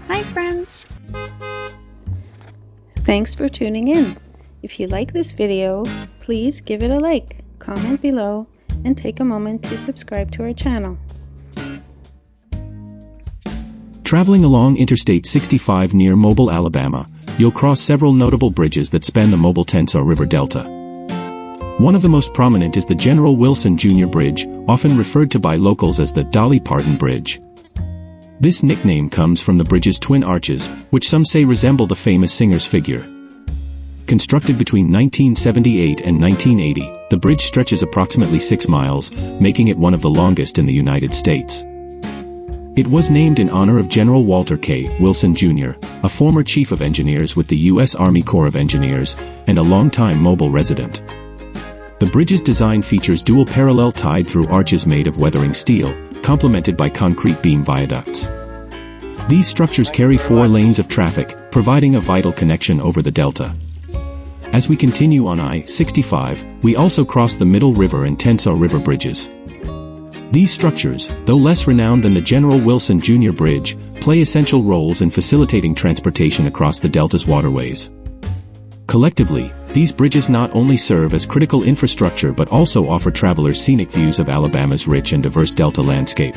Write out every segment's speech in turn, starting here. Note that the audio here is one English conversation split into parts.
Hi friends! Thanks for tuning in. If you like this video, please give it a like, comment below, and take a moment to subscribe to our channel. Traveling along Interstate 65 near Mobile, Alabama, you'll cross several notable bridges that span the Mobile-Tensaw River Delta. One of the most prominent is the General Wilson Jr. Bridge, often referred to by locals as the Dolly Parton Bridge. This nickname comes from the bridge's twin arches, which some say resemble the famous singer's figure. Constructed between 1978 and 1980, the bridge stretches approximately 6 miles, making it one of the longest in the United States. It was named in honor of General Walter K. Wilson Jr., a former chief of engineers with the U.S. Army Corps of Engineers, and a longtime Mobile resident. The bridge's design features dual parallel tied-through arches made of weathering steel, complemented by concrete beam viaducts. These structures carry 4 lanes of traffic, providing a vital connection over the delta. As we continue on I-65, we also cross the Middle River and Tensaw River bridges. These structures, though less renowned than the General Wilson Jr. Bridge, play essential roles in facilitating transportation across the delta's waterways. Collectively, these bridges not only serve as critical infrastructure but also offer travelers scenic views of Alabama's rich and diverse delta landscape.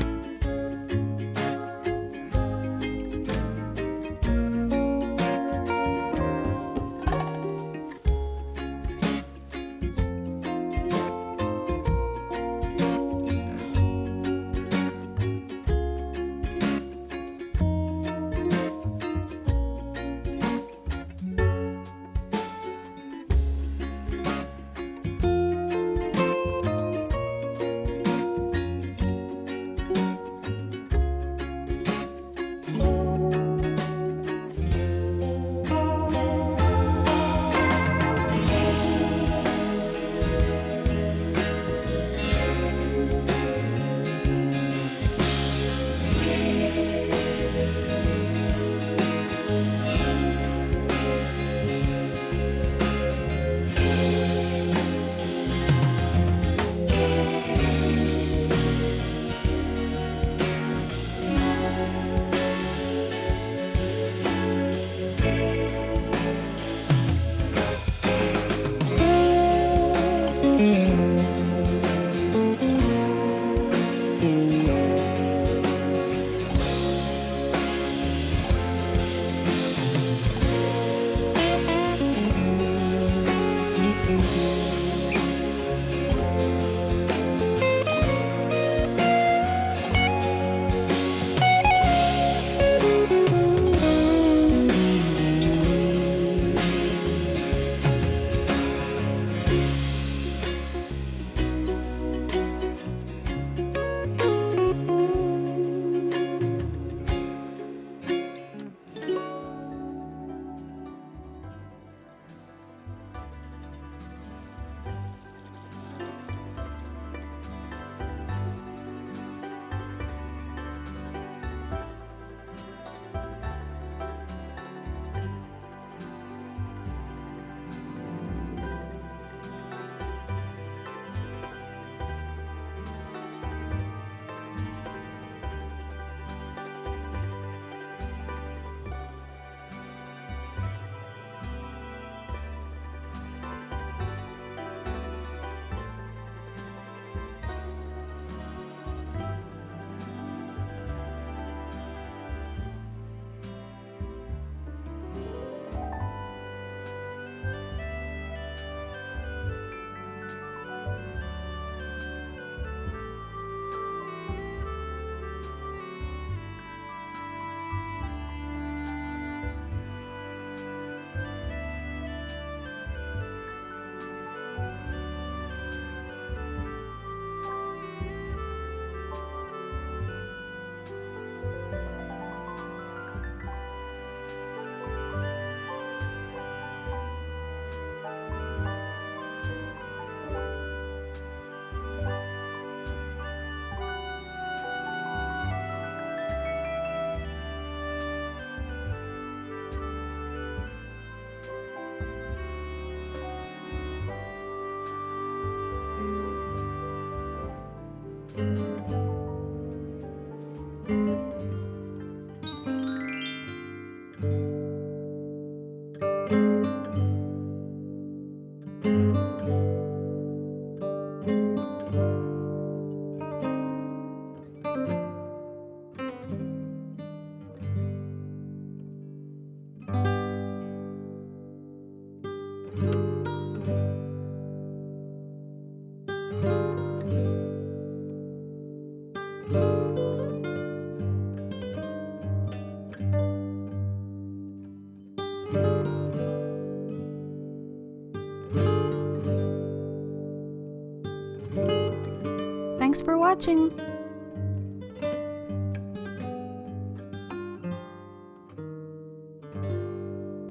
Thanks for watching!